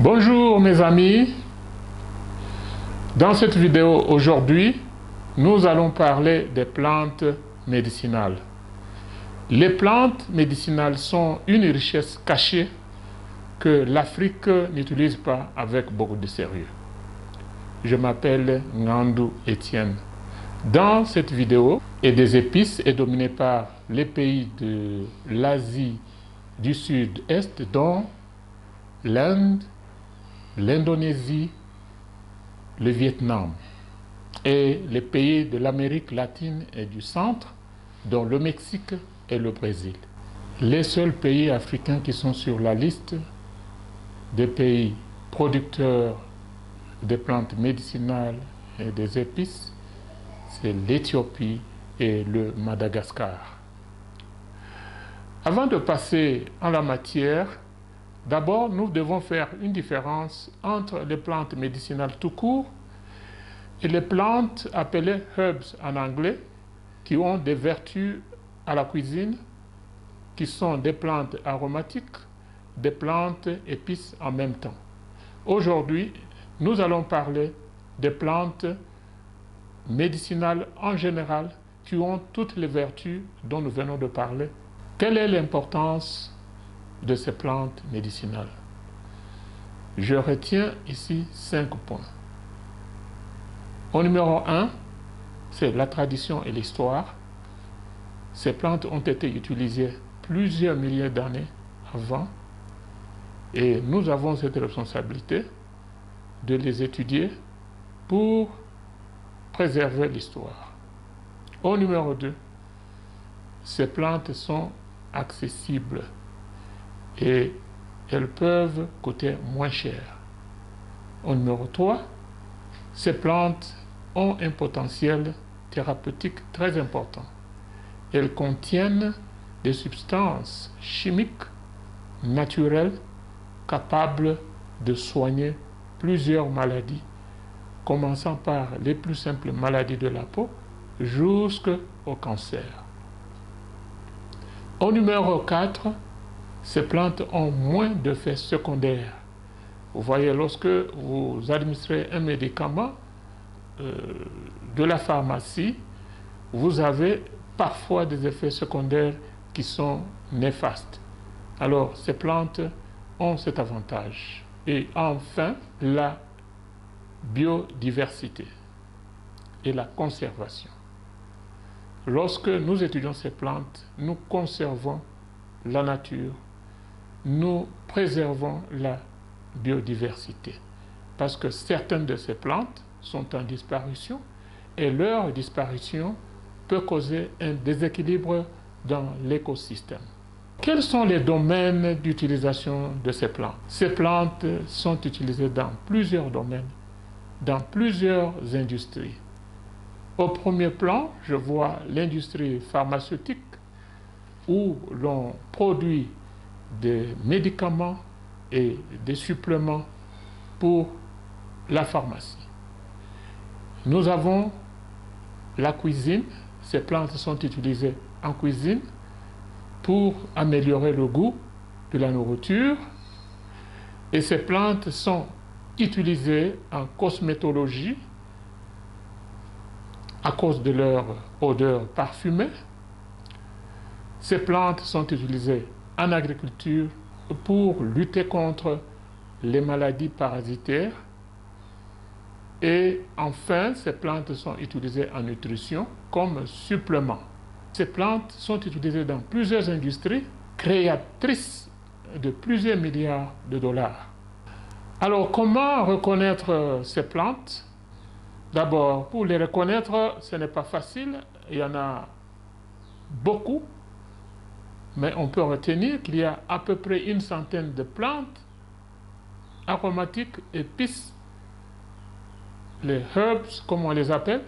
Bonjour mes amis, dans cette vidéo aujourd'hui, nous allons parler des plantes médicinales. Les plantes médicinales sont une richesse cachée que l'Afrique n'utilise pas avec beaucoup de sérieux. Je m'appelle Ngandou Etienne. Dans cette vidéo, et des épices est dominée par les pays de l'Asie du Sud-Est, dont l'Inde, l'Indonésie, le Vietnam, et les pays de l'Amérique latine et du centre, dont le Mexique et le Brésil. Les seuls pays africains qui sont sur la liste des pays producteurs des plantes médicinales et des épices, c'est l'Éthiopie et le Madagascar. Avant de passer en la matière, d'abord, nous devons faire une différence entre les plantes médicinales tout court et les plantes appelées herbs en anglais, qui ont des vertus à la cuisine, qui sont des plantes aromatiques, des plantes épices en même temps. Aujourd'hui, nous allons parler des plantes médicinales en général qui ont toutes les vertus dont nous venons de parler. Quelle est l'importance de ces plantes médicinales? Je retiens ici 5 points. Au numéro 1, c'est la tradition et l'histoire. Ces plantes ont été utilisées plusieurs milliers d'années avant et nous avons cette responsabilité de les étudier pour préserver l'histoire. Au numéro 2, ces plantes sont accessibles et elles peuvent coûter moins cher. Au numéro 3, ces plantes ont un potentiel thérapeutique très important. Elles contiennent des substances chimiques naturelles capables de soigner plusieurs maladies, commençant par les plus simples maladies de la peau jusqu'au cancer. Au numéro 4, ces plantes ont moins d'effets secondaires. Vous voyez, lorsque vous administrez un médicament de la pharmacie, vous avez parfois des effets secondaires qui sont néfastes. Alors, ces plantes ont cet avantage. Et enfin, la biodiversité et la conservation. Lorsque nous étudions ces plantes, nous conservons la nature, nous préservons la biodiversité. Parce que certaines de ces plantes sont en disparition et leur disparition peut causer un déséquilibre dans l'écosystème. Quels sont les domaines d'utilisation de ces plantes? Ces plantes sont utilisées dans plusieurs domaines, dans plusieurs industries. Au premier plan, je vois l'industrie pharmaceutique où l'on produit des médicaments et des suppléments pour la pharmacie. Nous avons la cuisine. Ces plantes sont utilisées en cuisine pour améliorer le goût de la nourriture. Et ces plantes sont utilisées en cosmétologie à cause de leur odeur parfumée. Ces plantes sont utilisées en agriculture pour lutter contre les maladies parasitaires. Et enfin, ces plantes sont utilisées en nutrition comme supplément. Ces plantes sont utilisées dans plusieurs industries créatrices de plusieurs milliards de dollars. Alors, comment reconnaître ces plantes? D'abord, pour les reconnaître, ce n'est pas facile. Il y en a beaucoup. Mais on peut retenir qu'il y a à peu près une centaine de plantes aromatiques, épices, les herbs, comme on les appelle.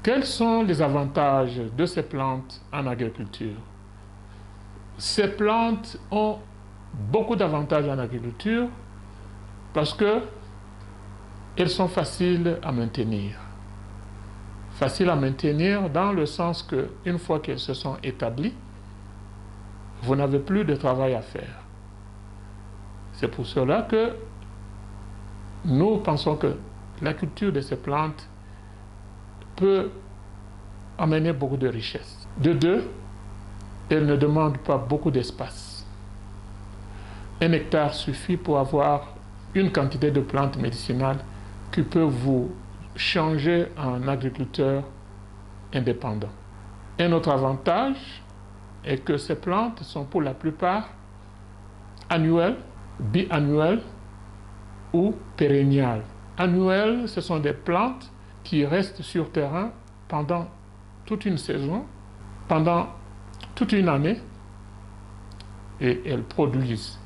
Quels sont les avantages de ces plantes en agriculture? Ces plantes ont beaucoup d'avantages en agriculture parce qu'elles sont faciles à maintenir. Faciles à maintenir dans le sens qu'une fois qu'elles se sont établies, vous n'avez plus de travail à faire. C'est pour cela que nous pensons que la culture de ces plantes peut amener beaucoup de richesses. De deux, elle ne demande pas beaucoup d'espace. 1 hectare suffit pour avoir une quantité de plantes médicinales qui peut vous changer en agriculteur indépendant. Un autre avantage est que ces plantes sont pour la plupart annuelles, biannuelles ou pérenniales. Annuelles, ce sont des plantes qui restent sur terrain pendant toute une saison, pendant toute une année, et elles produisent.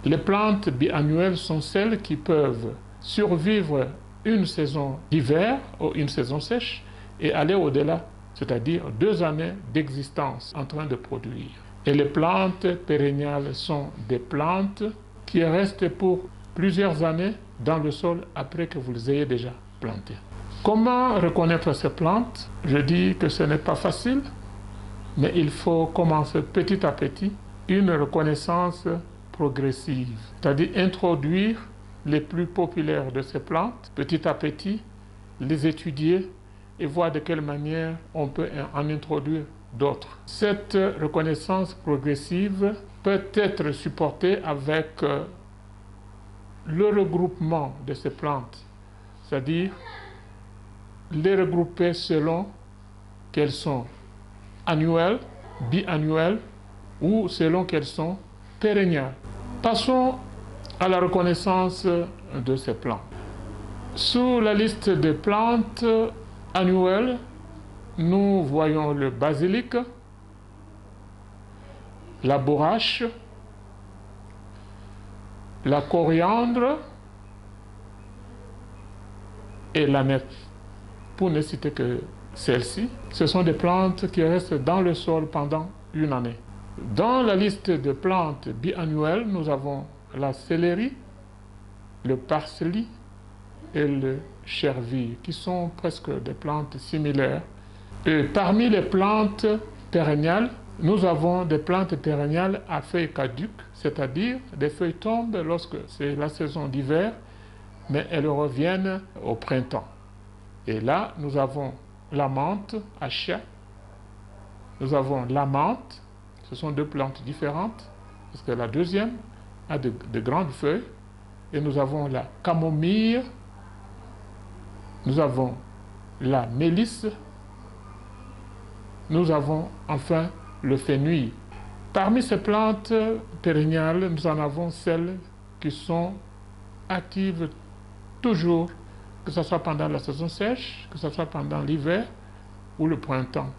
Les plantes biannuelles sont celles qui peuvent survivre une saison d'hiver ou une saison sèche et aller au-delà, c'est-à-dire 2 années d'existence en train de produire. Et les plantes pérenniales sont des plantes qui restent pour plusieurs années dans le sol après que vous les ayez déjà plantées. Comment reconnaître ces plantes? Je dis que ce n'est pas facile, mais il faut commencer petit à petit une reconnaissance progressive, c'est-à-dire introduire les plus populaires de ces plantes, petit à petit, les étudier et voir de quelle manière on peut en introduire d'autres. Cette reconnaissance progressive peut être supportée avec le regroupement de ces plantes, c'est-à-dire les regrouper selon qu'elles sont annuelles, biannuelles ou selon qu'elles sont pérenniales. Passons à la reconnaissance de ces plantes. Sous la liste des plantes annuelles, nous voyons le basilic, la bourrache, la coriandre et la nette. Pour ne citer que celles-ci, ce sont des plantes qui restent dans le sol pendant une année. Dans la liste de plantes biannuelles, nous avons la céleri, le parsley et le chervil, qui sont presque des plantes similaires. Et parmi les plantes pérenniales, nous avons des plantes pérenniales à feuilles caduques, c'est-à-dire des feuilles tombent lorsque c'est la saison d'hiver, mais elles reviennent au printemps. Et là, nous avons la menthe à chien, nous avons la menthe, ce sont 2 plantes différentes, parce que la deuxième a de grandes feuilles, et nous avons la camomille, nous avons la mélisse, nous avons enfin le fenouil. Parmi ces plantes pérenniales, nous en avons celles qui sont actives toujours, que ce soit pendant la saison sèche, que ce soit pendant l'hiver ou le printemps.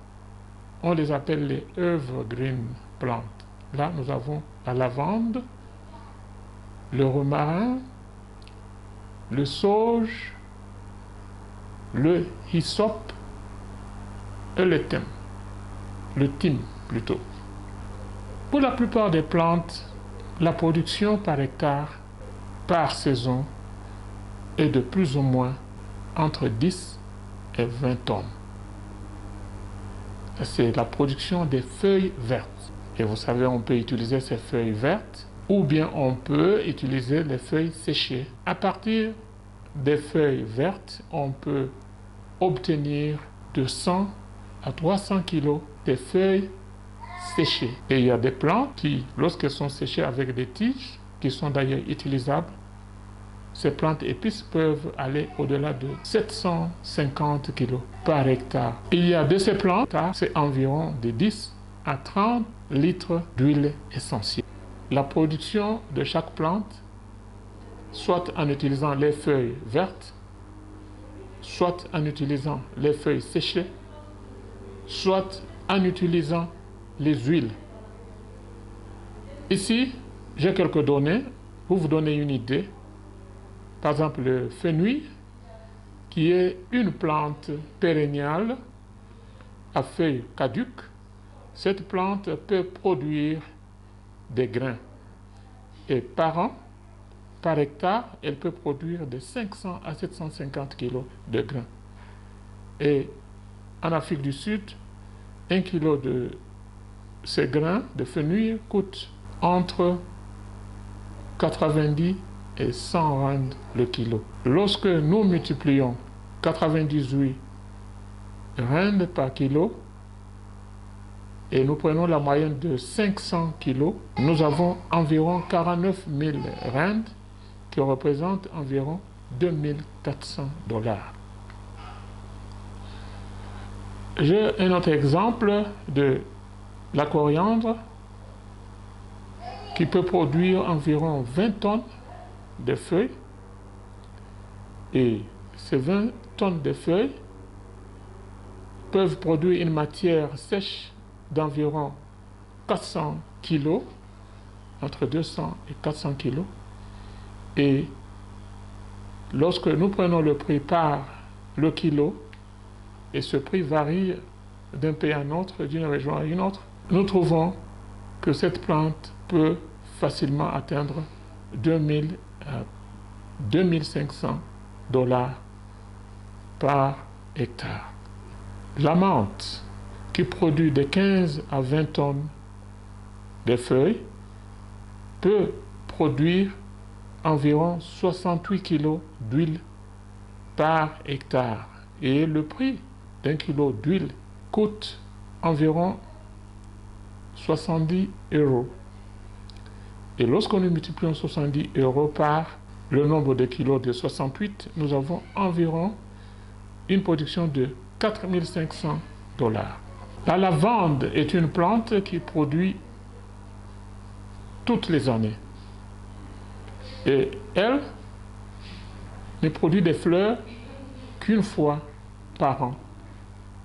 On les appelle les evergreen plantes. Là, nous avons la lavande, le romarin, le sauge, le hysope et le thym. Le thym plutôt. Pour la plupart des plantes, la production par hectare, par saison, est de plus ou moins entre 10 et 20 tonnes. C'est la production des feuilles vertes. Et vous savez, on peut utiliser ces feuilles vertes ou bien on peut utiliser les feuilles séchées. À partir des feuilles vertes, on peut obtenir de 100 à 300 kg de feuilles séchées. Et il y a des plantes qui, lorsqu'elles sont séchées avec des tiges, qui sont d'ailleurs utilisables, ces plantes épices peuvent aller au-delà de 750 kg par hectare. Il y a de ces plantes, c'est environ de 10 à 30 litres d'huile essentielle. La production de chaque plante, soit en utilisant les feuilles vertes, soit en utilisant les feuilles séchées, soit en utilisant les huiles. Ici, j'ai quelques données pour vous donner une idée. Par exemple, le fenouil, qui est une plante pérenniale à feuilles caduques, cette plante peut produire des grains. Et par an, par hectare, elle peut produire de 500 à 750 kg de grains. Et en Afrique du Sud, 1 kg de ces grains de fenouil coûte entre 90 et 100 rands le kilo. Lorsque nous multiplions 98 rands par kilo et nous prenons la moyenne de 500 kilos, nous avons environ 49 000 rands qui représentent environ 2400 $. J'ai un autre exemple de la coriandre qui peut produire environ 20 tonnes de feuilles, et ces 20 tonnes de feuilles peuvent produire une matière sèche d'environ 400 kg, entre 200 et 400 kg, et lorsque nous prenons le prix par le kilo, et ce prix varie d'un pays à un autre, d'une région à une autre, nous trouvons que cette plante peut facilement atteindre 2000 à 2500 $ par hectare. La menthe, qui produit de 15 à 20 tonnes de feuilles, peut produire environ 68 kg d'huile par hectare. Et le prix d'un kilo d'huile coûte environ 70 €. Et lorsque nous multiplions 70 € par le nombre de kilos de 68, nous avons environ une production de 4500 $. La lavande est une plante qui produit toutes les années. Et elle ne produit des fleurs qu'une fois par an.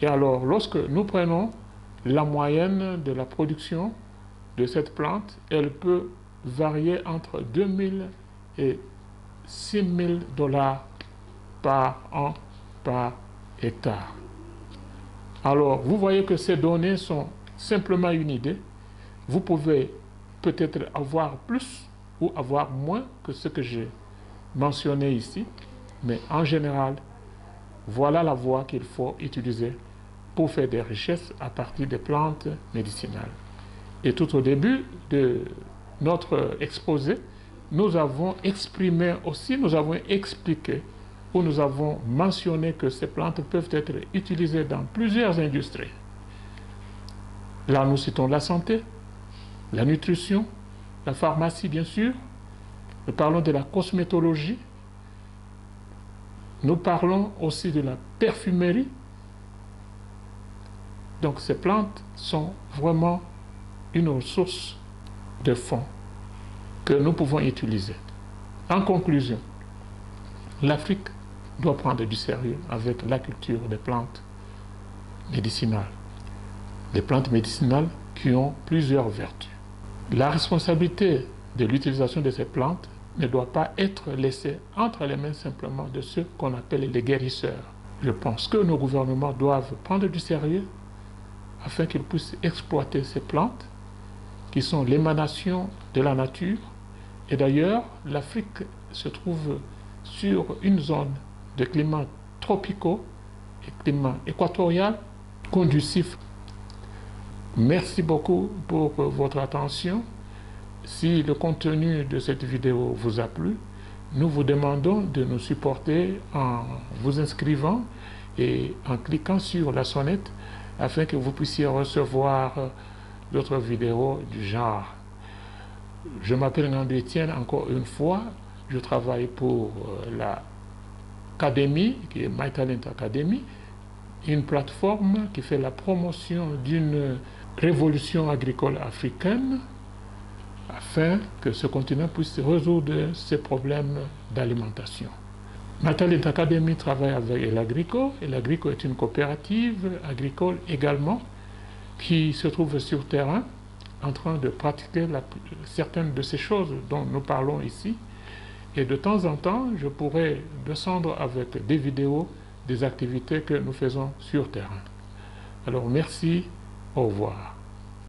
Et alors, lorsque nous prenons la moyenne de la production de cette plante, elle peut varier entre 2000 et 6000 $ par an par hectare. Alors, vous voyez que ces données sont simplement une idée. Vous pouvez peut-être avoir plus ou avoir moins que ce que j'ai mentionné ici, mais en général, voilà la voie qu'il faut utiliser pour faire des richesses à partir des plantes médicinales. Et tout au début de notre exposé, nous avons exprimé aussi, nous avons expliqué ou nous avons mentionné que ces plantes peuvent être utilisées dans plusieurs industries. Là, nous citons la santé, la nutrition, la pharmacie, bien sûr. Nous parlons de la cosmétologie. Nous parlons aussi de la parfumerie. Donc, ces plantes sont vraiment une ressource de fonds que nous pouvons utiliser. En conclusion, l'Afrique doit prendre du sérieux avec la culture des plantes médicinales. Des plantes médicinales qui ont plusieurs vertus. La responsabilité de l'utilisation de ces plantes ne doit pas être laissée entre les mains simplement de ceux qu'on appelle les guérisseurs. Je pense que nos gouvernements doivent prendre du sérieux afin qu'ils puissent exploiter ces plantes qui sont l'émanation de la nature. Et d'ailleurs, l'Afrique se trouve sur une zone de climats tropicaux et climat équatorial conducif. Merci beaucoup pour votre attention. Si le contenu de cette vidéo vous a plu, nous vous demandons de nous supporter en vous inscrivant et en cliquant sur la sonnette afin que vous puissiez recevoir d'autres vidéos du genre. Je m'appelle Nando Etienne, encore une fois. Je travaille pour l'académie, qui est My Talent Academy, une plateforme qui fait la promotion d'une révolution agricole africaine afin que ce continent puisse résoudre ses problèmes d'alimentation. My Talent Academy travaille avec Elagrico. Elagrico est une coopérative agricole également qui se trouve sur terrain en train de pratiquer certaines de ces choses dont nous parlons ici. Et de temps en temps, je pourrais descendre avec des vidéos des activités que nous faisons sur terrain. Alors merci, au revoir.